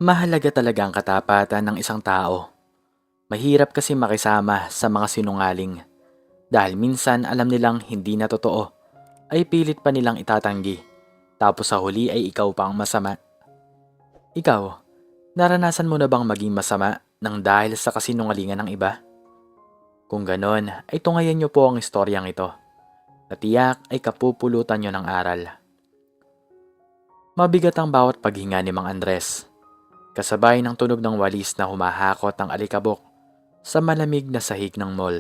Mahalaga talaga ang katapatan ng isang tao. Mahirap kasi makisama sa mga sinungaling dahil minsan alam nilang hindi na totoo ay pilit pa nilang itatanggi tapos sa huli ay ikaw pa ang masama. Ikaw, naranasan mo na bang maging masama ng dahil sa kasinungalingan ng iba? Kung ganon, ay tungayan niyo po ang istoryang ito na tiyak ay kapupulutan niyo ng aral. Mabigat ang bawat paghinga ni Mang Andres, kasabay ng tunog ng walis na humahakot ng alikabok sa malamig na sahig ng mall.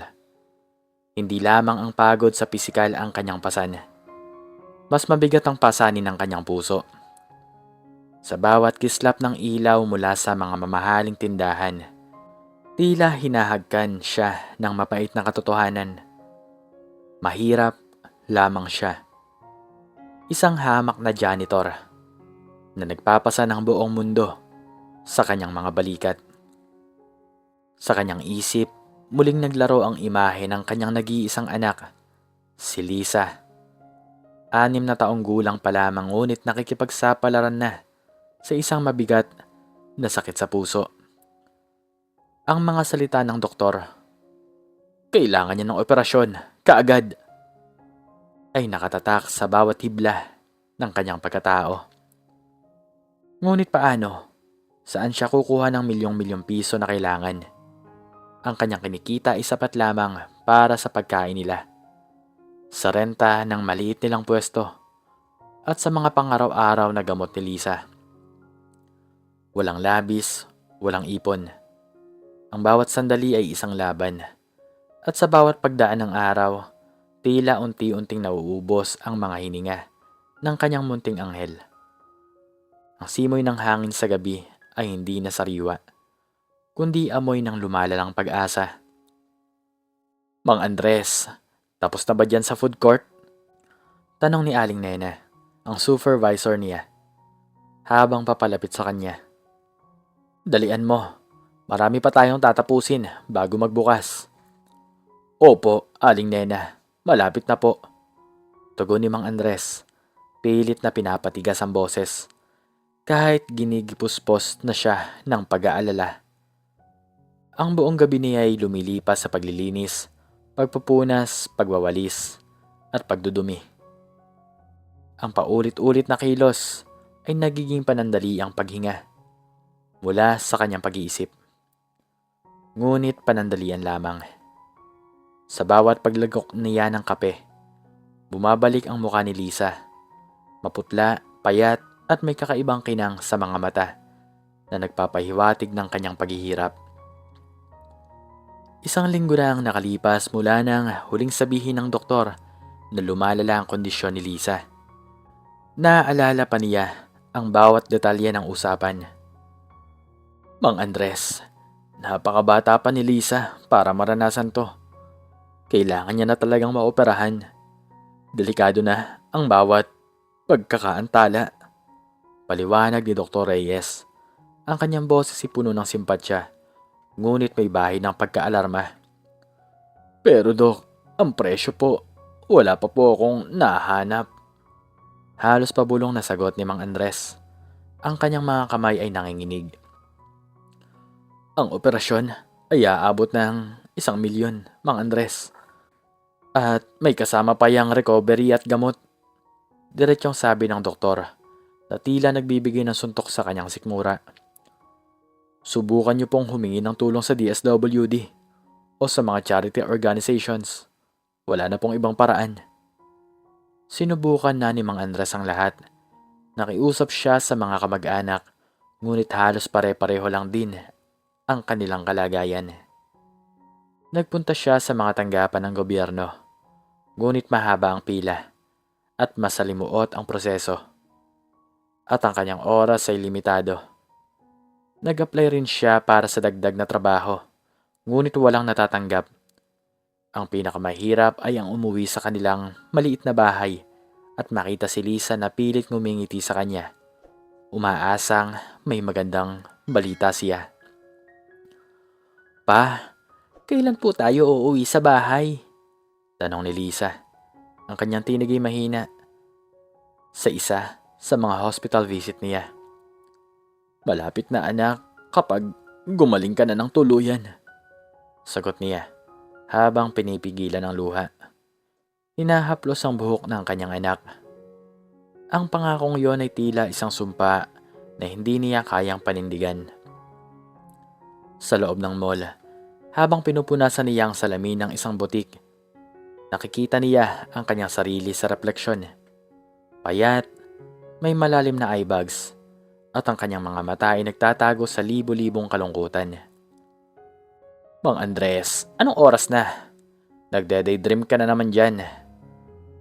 Hindi lamang ang pagod sa pisikal ang kanyang pasan. Mas mabigat ang pasanin ng kanyang puso. Sa bawat kislap ng ilaw mula sa mga mamahaling tindahan, tila hinahagkan siya ng mapait na katotohanan. Mahirap lamang siya. Isang hamak na janitor na nagpapasa ng buong mundo sa kanyang mga balikat. Sa kanyang isip, muling naglaro ang imahe ng kanyang nag-iisang anak, si Lisa. 6 na taong gulang pa lamang ngunit nakikipagsapalaran na sa isang mabigat na sakit sa puso. Ang mga salita ng doktor, "Kailangan niya ng operasyon, kaagad," ay nakatatak sa bawat hibla ng kanyang pagkatao. Ngunit paano? Saan siya kukuha ng milyong-milyong piso na kailangan? Ang kanyang kinikita ay sapat lamang para sa pagkain nila, sa renta ng maliit nilang pwesto, at sa mga pangaraw-araw na gamot ni Lisa. Walang labis, walang ipon. Ang bawat sandali ay isang laban. At sa bawat pagdaan ng araw, tila unti-unting nauubos ang mga hininga ng kanyang munting anghel. Ang simoy ng hangin sa gabi ay hindi na sariwa, kundi amoy ng lumalalang pag-asa. "Mang Andres, tapos na ba dyan sa food court?" Tanong ni Aling Nena, ang supervisor niya, habang papalapit sa kanya. "Dalian mo, marami pa tayong tatapusin bago magbukas." "Opo, Aling Nena, malapit na po," tugon ni Mang Andres, pilit na pinapatigas ang boses, kahit ginigipuspos na siya ng pag-aalala. Ang buong gabi niya ay lumilipas sa paglilinis, pagpupunas, pagwawalis, at pagdudumi. Ang paulit-ulit na kilos ay nagiging panandali ang paghinga mula sa kanyang pag-iisip. Ngunit panandalian lamang. Sa bawat paglagok niya ng kape, bumabalik ang mukha ni Lisa. Maputla, payat at may kakaibang kinang sa mga mata na nagpapahiwatig ng kanyang paghihirap. Isang linggo na ang nakalipas mula nang huling sabihin ng doktor na lumalala ang kondisyon ni Lisa. Naaalala pa niya ang bawat detalye ng usapan. "Mang Andres, napakabata pa ni Lisa para maranasan to. Kailangan niya na talagang maoperahan. Delikado na ang bawat pagkakaantala." Paliwanag ni Dr. Reyes. Ang kanyang boses ay puno ng simpatsya, ngunit may bahid ng pagkaalarma. "Pero Dok, ang presyo po, wala pa po akong nahanap." Halos pabulong na sagot ni Mang Andres. Ang kanyang mga kamay ay nanginginig. "Ang operasyon ay aabot ng 1 milyon, Mang Andres. At may kasama pa yang recovery at gamot," diretsong sabi ng doktor na tila nagbibigay ng suntok sa kanyang sikmura. "Subukan niyo pong humingi ng tulong sa DSWD o sa mga charity organizations. Wala na pong ibang paraan." Sinubukan na ni Mang Andres ang lahat. Nakiusap siya sa mga kamag-anak, ngunit halos pare-pareho lang din ang kanilang kalagayan. Nagpunta siya sa mga tanggapan ng gobyerno, ngunit mahaba ang pila at masalimuot ang proseso. At ang kanyang oras ay limitado. Nag-apply rin siya para sa dagdag na trabaho, ngunit walang natatanggap. Ang pinakamahirap ay ang umuwi sa kanilang maliit na bahay at makita si Lisa na pilit ngumingiti sa kanya, umaasang may magandang balita siya. "Pa, kailan po tayo uuwi sa bahay?" tanong ni Lisa. Ang kanyang tinig ay mahina. Sa isa sa mga hospital visit niya. Malapit na anak, kapag gumaling ka na ng tuluyan. Sagot niya habang pinipigilan ang luha. Hinahaplos ang buhok ng kanyang anak. Ang pangakong yon ay tila isang sumpa na hindi niya kayang panindigan. Sa loob ng mall, habang pinupunasan niya ang salamin ng isang butik, nakikita niya ang kanyang sarili sa refleksyon. Payat, may malalim na eye bags, at ang kanyang mga mata ay nagtatago sa libo-libong kalungkutan. Mang Andres, anong oras na? Nagde-daydream ka na naman dyan.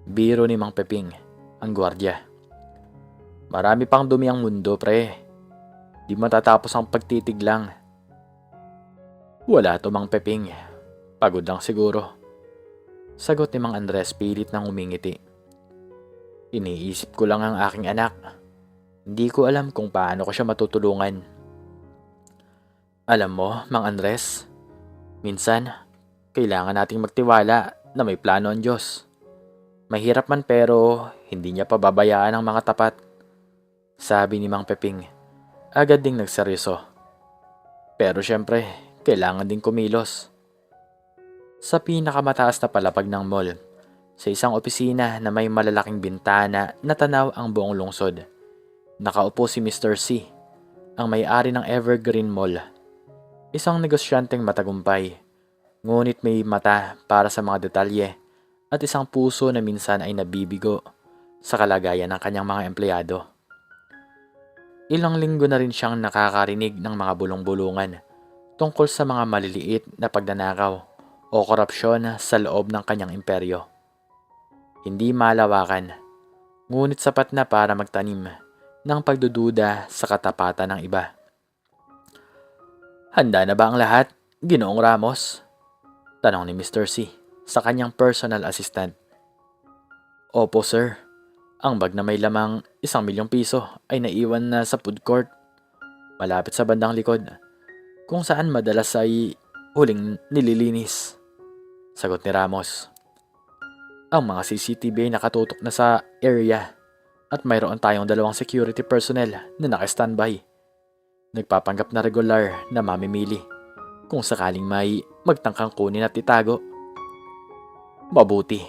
Biro ni Mang Peping, ang gwardiya. Marami pang dumi ang mundo, pre. Di matatapos ang pagtitig lang. Wala to, Mang Peping. Pagod lang siguro. Sagot ni Mang Andres pilit nang umingiti. Iniisip ko lang ang aking anak. Hindi ko alam kung paano ko siya matutulungan. Alam mo, Mang Andres, minsan, kailangan nating magtiwala na may plano ang Diyos. Mahirap man pero hindi niya pababayaan ang mga tapat. Sabi ni Mang Peping, agad ding nagseryoso. Pero syempre, kailangan din kumilos. Sa pinakamataas na palapag ng mall, sa isang opisina na may malalaking bintana na tanaw ang buong lungsod, nakaupo si Mr. C, ang may-ari ng Evergreen Mall. Isang negosyanteng matagumpay, ngunit may mata para sa mga detalye at isang puso na minsan ay nabibigo sa kalagayan ng kanyang mga empleyado. Ilang linggo na rin siyang nakakarinig ng mga bulong-bulungan tungkol sa mga maliliit na pagnanakaw o korupsyon sa loob ng kanyang imperyo. Hindi malawakan, ngunit sapat na para magtanim ng pagdududa sa katapatan ng iba. Handa na ba ang lahat, Ginoong Ramos? Tanong ni Mr. C sa kanyang personal assistant. Opo, sir. Ang bag na may lamang 1,000,000 piso ay naiwan na sa food court, malapit sa bandang likod, kung saan madalas ay huling nililinis. Sagot ni Ramos. Ang mga CCTV ay nakatutok na sa area at mayroon tayong 2 security personnel na naka-standby. Nagpapanggap na regular na mamimili kung sakaling may magtangkang kunin at itago. Mabuti.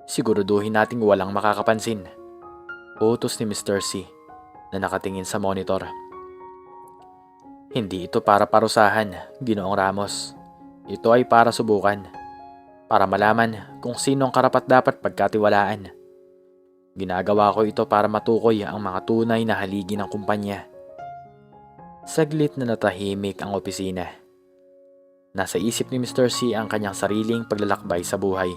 Siguraduhin nating walang makakapansin. Utos ni Mr. C na nakatingin sa monitor. Hindi ito para parusahan, Ginoong Ramos. Ito ay para subukan. Para malaman kung sino ang karapat-dapat pagkatiwalaan. Ginagawa ko ito para matukoy ang mga tunay na haligi ng kumpanya. Saglit na natahimik ang opisina. Nasa isip ni Mr. C ang kanyang sariling paglalakbay sa buhay.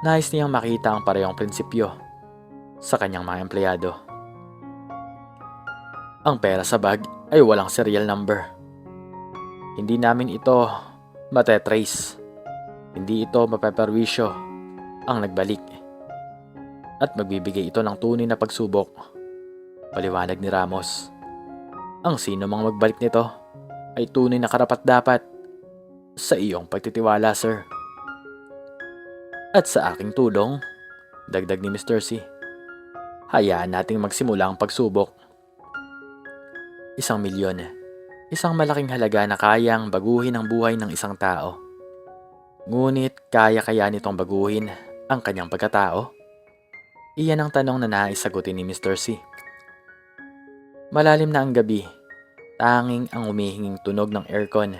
Nais niyang makita ang parehong prinsipyo sa kanyang mga empleyado. Ang pera sa bag ay walang serial number. Hindi namin ito matetrace. Hindi ito mapeperwisyo ang nagbalik. At magbibigay ito ng tunay na pagsubok. Paliwanag ni Ramos. Ang sino mang magbalik nito ay tunay na karapat-dapat sa iyong pagtitiwala, sir. At sa aking tulong, dagdag ni Mr. C, hayaan nating magsimula ang pagsubok. 1,000,000, isang malaking halaga na kayang baguhin ang buhay ng isang tao. Ngunit kaya nitong baguhin ang kanyang pagkatao? Iyan ang tanong na naisagutin ni Mr. C. Malalim na ang gabi, tanging ang humihinging tunog ng aircon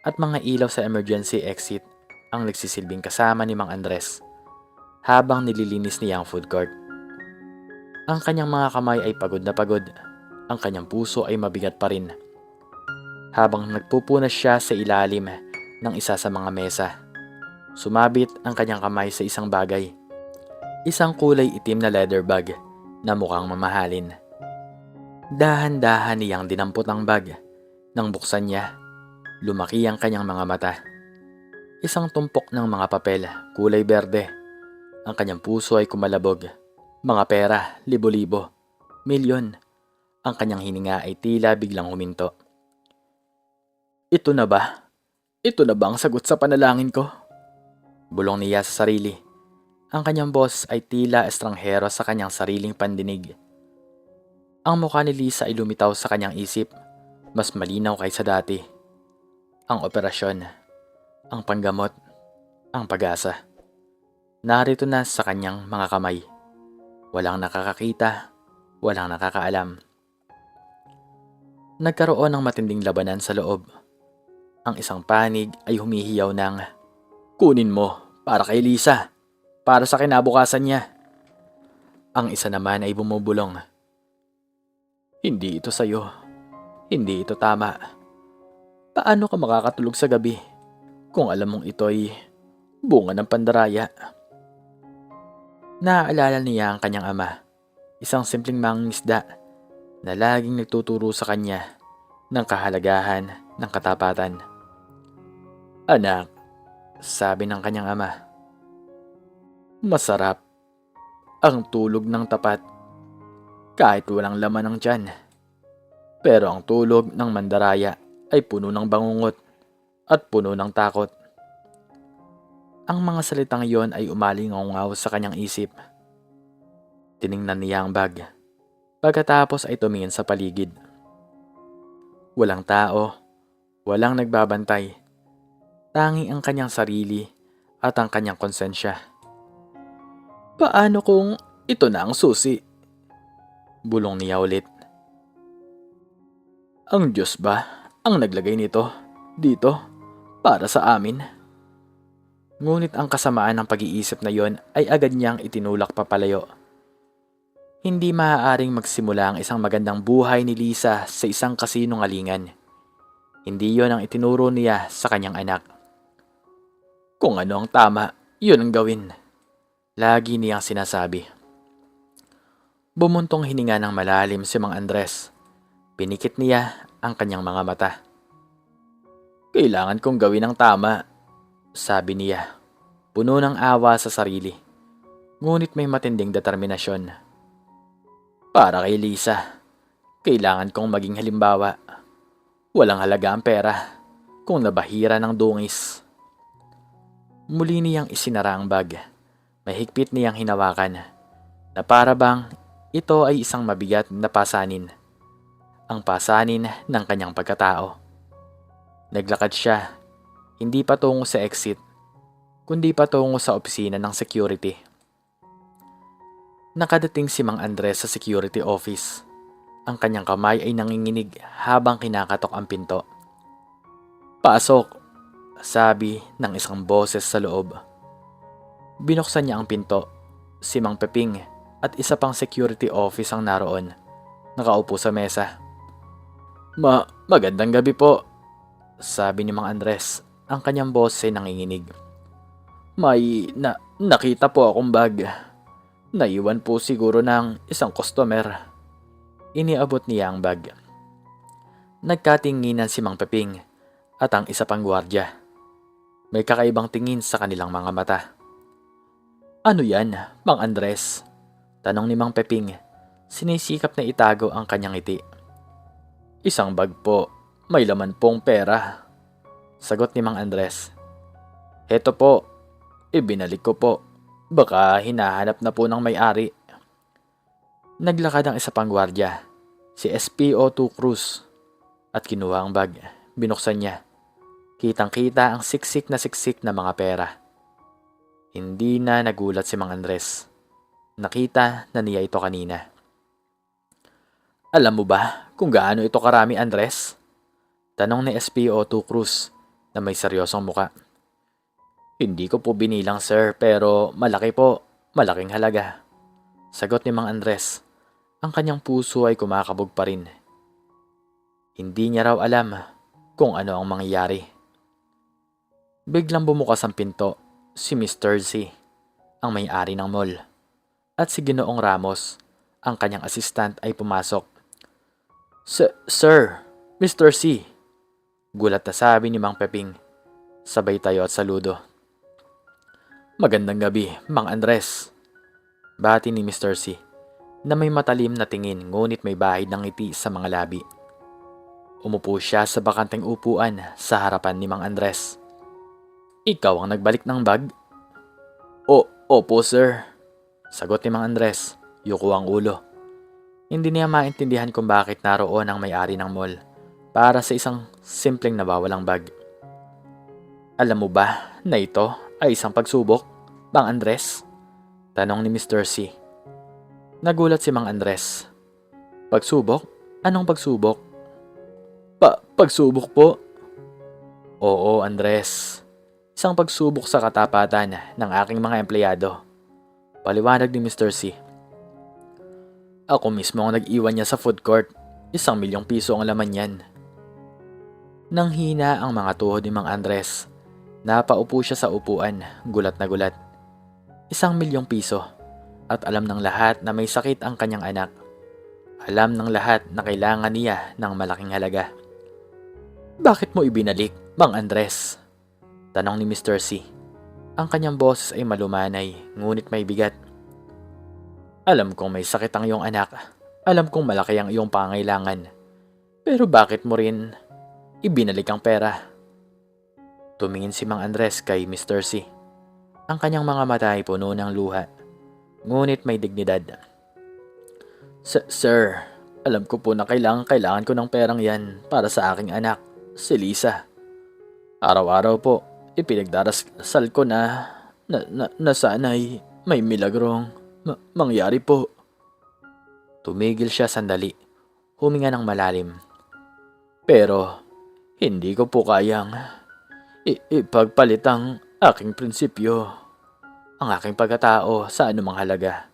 at mga ilaw sa emergency exit ang nagsisilbing kasama ni Mang Andres habang nililinis niya ang food court. Ang kanyang mga kamay ay pagod na pagod, ang kanyang puso ay mabigat pa rin. Habang nagpupunas siya sa ilalim ng isa sa mga mesa, sumabit ang kanyang kamay sa isang bagay. Isang kulay itim na leather bag na mukhang mamahalin. Dahan-dahan niyang dinampot ang bag. Nang buksan niya, lumaki ang kanyang mga mata. Isang tumpok ng mga papel, kulay berde. Ang kanyang puso ay kumalabog. Mga pera, libo-libo, milyon. Ang kanyang hininga ay tila biglang huminto. Ito na ba? Ito na ba ang sagot sa panalangin ko? Bulong niya sa sarili. Ang kanyang boss ay tila estranghero sa kanyang sariling pandinig. Ang mukha ni Lisa ay lumitaw sa kanyang isip, mas malinaw kaysa dati. Ang operasyon, ang panggamot, ang pag-asa. Narito na sa kanyang mga kamay. Walang nakakakita, walang nakakaalam. Nagkaroon ng matinding labanan sa loob. Ang isang panig ay humihiyaw ng, "Kunin mo, para kay Lisa, para sa kinabukasan niya." Ang isa naman ay bumubulong, "Hindi ito sayo, hindi ito tama. Paano ka makakatulog sa gabi kung alam mong ito'y bunga ng pandaraya?" Naaalala niya ang kanyang ama, isang simpleng mangingisda na laging nagtuturo sa kanya ng kahalagahan ng katapatan. "Anak," sabi ng kanyang ama, "masarap ang tulog ng tapat kahit walang laman ng tiyan. Pero ang tulog ng mandaraya ay puno ng bangungot at puno ng takot." Ang mga salitang iyon ay umalingaw sa kanyang isip. Tiningnan niya ang bag. Pagkatapos ay tumingin sa paligid. Walang tao, walang nagbabantay. Tanging ang kanyang sarili at ang kanyang konsensya. "Paano kung ito na ang susi?" Bulong niya ulit. "Ang Diyos ba ang naglagay nito dito para sa amin?" Ngunit ang kasamaan ng pag-iisip na yon ay agad niyang itinulak papalayo. Hindi maaaring magsimula ang isang magandang buhay ni Lisa sa isang kasinungalingan. Hindi yon ang itinuro niya sa kanyang anak. Kung ano ang tama, yun ang gawin. Lagi niyang sinasabi. Bumuntong hininga ng malalim si Mang Andres. Pinikit niya ang kanyang mga mata. "Kailangan kong gawin ang tama," sabi niya, puno ng awa sa sarili. Ngunit may matinding determinasyon. "Para kay Lisa, kailangan kong maging halimbawa. Walang halaga ang pera kung nabahira ng dungis." Muli niyang isinara ang bag. Mahigpit niyang hinawakan, na para bang ito ay isang mabigat na pasanin. Ang pasanin ng kanyang pagkatao. Naglakad siya, hindi patungo sa exit, kundi patungo sa opisina ng security. Nakadating si Mang Andres sa security office. Ang kanyang kamay ay nanginginig habang kinakatok ang pinto. "Pasok," sabi ng isang boses sa loob. Binuksan niya ang pinto. Si Mang Peping at isa pang security office ang naroon, nakaupo sa mesa. Magandang gabi po," sabi ni Mang Andres. Ang kanyang boses ay nanginginig. "May nakita po akong bag. Naiwan po siguro ng isang customer." Iniabot niya ang bag. Nagkatinginan si Mang Peping at ang isa pang gwardiya. May kakaibang tingin sa kanilang mga mata. "Ano yan, Mang Andres?" tanong ni Mang Peping. Sinisikap na itago ang kanyang ngiti. "Isang bag po, may laman pong pera," sagot ni Mang Andres. "Heto po, ibinalik ko po. Baka hinahanap na po ng may-ari." Naglakad ang isa pang gwardiya, si SPO2 Cruz, at kinuha ang bag. Binuksan niya. Kitang-kita ang siksik na mga pera. Hindi na nagulat si Mang Andres. Nakita na niya ito kanina. "Alam mo ba kung gaano ito karami, Andres?" tanong ni SPO2 Cruz na may seryosong muka. "Hindi ko po binilang, sir, pero malaki po, malaking halaga," sagot ni Mang Andres. Ang kanyang puso ay kumakabog pa rin. Hindi niya raw alam kung ano ang mangyayari. Biglang bumukas ang pinto. Si Mr. Z, ang may-ari ng mall, at si Ginoong Ramos, ang kanyang assistant, ay pumasok. Sir, Mr. C," gulat na sabi ni Mang Peping. Sabay tayo at saludo. "Magandang gabi, Mang Andres," bati ni Mr. C, na may matalim na tingin ngunit may bahid ng ngiti sa mga labi. Umupo siya sa bakanteng upuan sa harapan ni Mang Andres. "Ikaw ang nagbalik ng bag?" Opo, sir," sagot ni Mang Andres. Yuko ang ulo. Hindi niya maintindihan kung bakit naroon ang may-ari ng mall para sa isang simpleng nawawalang bag. Alam mo ba na ito ay isang pagsubok, Mang Andres? Tanong ni Mr. C. Nagulat si Mang Andres. Pagsubok? Anong pagsubok? Pagsubok po? Oo, Andres. Isang pagsubok sa katapatan ng aking mga empleyado. Paliwanag ni Mr. C. Ako mismo ang nag-iwan niya sa food court. 1,000,000 piso ang laman yan. Nang hina ang mga tuhod ni Mang Andres, napaupo siya sa upuan, gulat na gulat. 1,000,000 piso. At alam ng lahat na may sakit ang kanyang anak. Alam ng lahat na kailangan niya ng malaking halaga. Bakit mo ibinalik, Mang Andres? Tanong ni Mr. C. Ang kanyang boses ay malumanay, ngunit may bigat. Alam kong may sakit ang iyong anak. Alam kong malaki ang iyong pangailangan. Pero bakit mo rin ibinalik ang pera? Tumingin si Mang Andres kay Mr. C. Ang kanyang mga mata ay puno ng luha, ngunit may dignidad. Sir, alam ko po na kailangan ko ng perang yan para sa aking anak, si Lisa. Araw-araw po, ipinagdarasal ko na sana'y may milagrong mangyari po. Tumigil siya sandali, huminga ng malalim. Pero, hindi ko po kayang ipagpalit ang aking prinsipyo, ang aking pagkatao sa anumang halaga.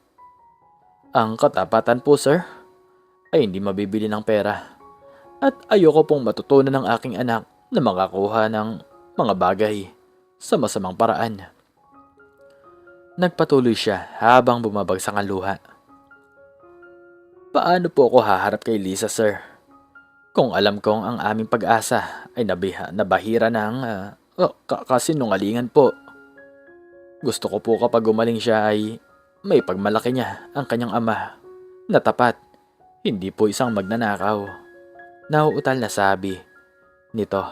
Ang katapatan po, sir, ay hindi mabibili ng pera. At ayoko pong matutunan ng aking anak na makakuha ng mga bagay sa masamang paraan. Nagpatuloy siya habang bumabagsak ang luha. Paano po ako haharap kay Lisa, sir? Kung alam kong ang aming pag-asa ay nabahira ng kasinungalingan po. Gusto ko po kapag gumaling siya ay may pagmalaki niya ang kanyang ama na tapat, hindi po isang magnanakaw. Nauutal na sabi nito.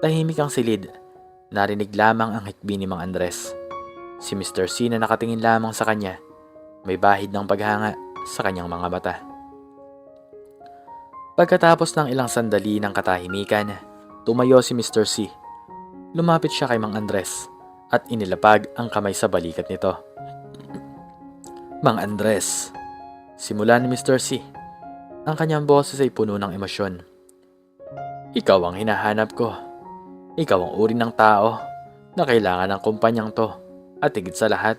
Tahimik ang silid. Narinig lamang ang hikbi ni Mang Andres. Si Mr. C na nakatingin lamang sa kanya, may bahid ng paghanga sa kanyang mga mata. Pagkatapos ng ilang sandali ng katahimikan, tumayo si Mr. C. Lumapit siya kay Mang Andres at inilapag ang kamay sa balikat nito. Mang Andres, simula ni Mr. C. Ang kanyang boses ay puno ng emosyon. Ikaw ang hinahanap ko. Ikaw ang uri ng tao na kailangan ng kumpanyang to. At higit sa lahat,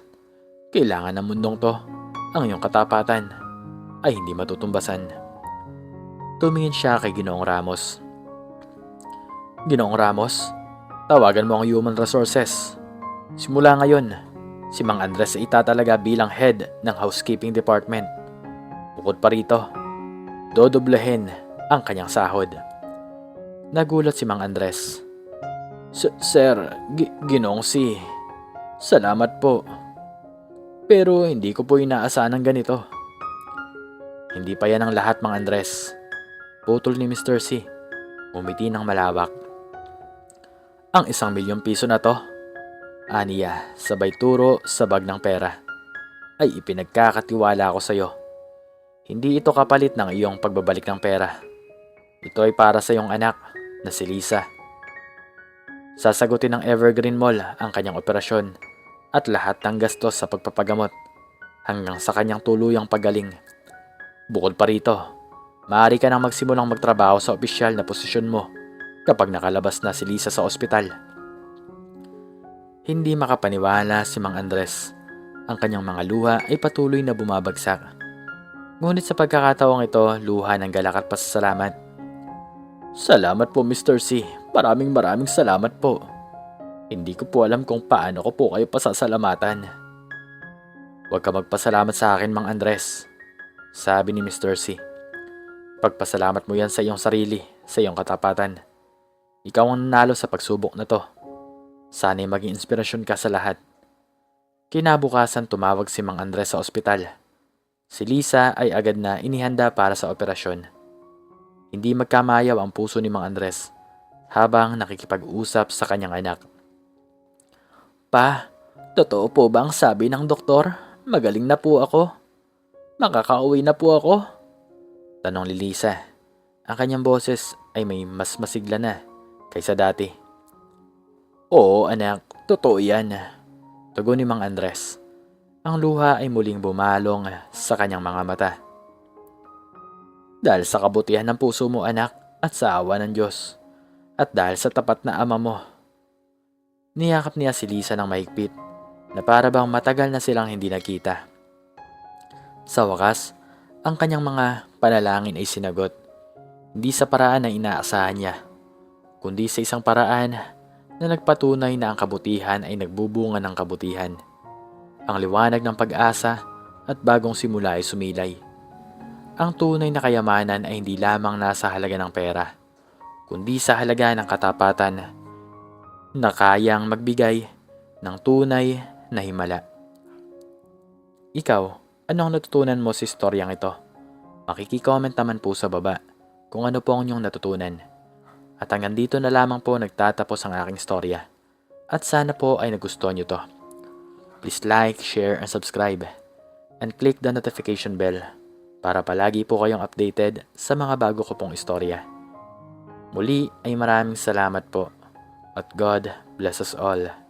kailangan ng mundong to. Ang iyong katapatan ay hindi matutumbasan. Tumingin siya kay Ginoong Ramos. Ginoong Ramos, tawagan mo ang Human Resources. Simula ngayon, si Mang Andres ay itatalaga bilang head ng housekeeping department. Bukod pa rito, dodoblehin ang kanyang sahod. Nagulat si Mang Andres. Sir, Ginoong C. Salamat po. Pero hindi ko po inaasahan ng ganito. Hindi pa yan ang lahat, Mang Andres. Putol ni Mr. C. Umiti ng malawak. Ang 1,000,000 piso na to, aniya, sabay turo sa bag ng pera, ay ipinagkakatiwala ko sa iyo. Hindi ito kapalit ng iyong pagbabalik ng pera. Ito ay para sa iyong anak na si Lisa. Sasagutin ng Evergreen Mall ang kanyang operasyon at lahat ng gastos sa pagpapagamot hanggang sa kanyang tuluyang paggaling. Bukod pa rito, maaari ka nang magsimulang magtrabaho sa opisyal na posisyon mo kapag nakalabas na si Lisa sa ospital. Hindi makapaniwala si Mang Andres. Ang kanyang mga luha ay patuloy na bumabagsak. Ngunit sa pagkakataong ito, luha ng galak at pasasalamat. Salamat po, Mr. C. Maraming salamat po. Hindi ko po alam kung paano ko po kayo pasasalamatan. Huwag ka magpasalamat sa akin, Mang Andres, sabi ni Mr. C. Pagpasalamat mo yan sa iyong sarili, sa iyong katapatan. Ikaw ang nanalo sa pagsubok na to. Sana'y maging inspirasyon ka sa lahat. Kinabukasan tumawag si Mang Andres sa ospital. Si Lisa ay agad na inihanda para sa operasyon. Hindi magkamayaw ang puso ni Mang Andres habang nakikipag-usap sa kanyang anak. Pa, totoo po ba ang sabi ng doktor? Magaling na po ako? Makakauwi na po ako? Tanong ni Lisa. Ang kanyang boses ay may mas masigla na kaysa dati. Oo anak, totoo yan. Tugon ni Mang Andres. Ang luha ay muling bumalong sa kanyang mga mata. Dahil sa kabutihan ng puso mo anak at sa awa ng Diyos. At dahil sa tapat na ama mo. Niyakap niya si Lisa ng mahigpit na para bang matagal na silang hindi nakita. Sa wakas, ang kanyang mga panalangin ay sinagot. Hindi sa paraan na inaasahan niya, kundi sa isang paraan na nagpatunay na ang kabutihan ay nagbubunga ng kabutihan. Ang liwanag ng pag-asa at bagong simula ay sumilay. Ang tunay na kayamanan ay hindi lamang nasa halaga ng pera, kundi sa halaga ng katapatan na kayang magbigay ng tunay na himala. Ikaw, anong natutunan mo sa istoryang ito? Makiki-comment naman po sa baba kung ano po ang inyong natutunan. At hanggang dito na lamang po nagtatapos ang aking storya. At sana po ay nagustuhan nyo to. Please like, share, and subscribe. And click the notification bell para palagi po kayong updated sa mga bago ko pong istorya. Muli ay maraming salamat po. At God bless us all.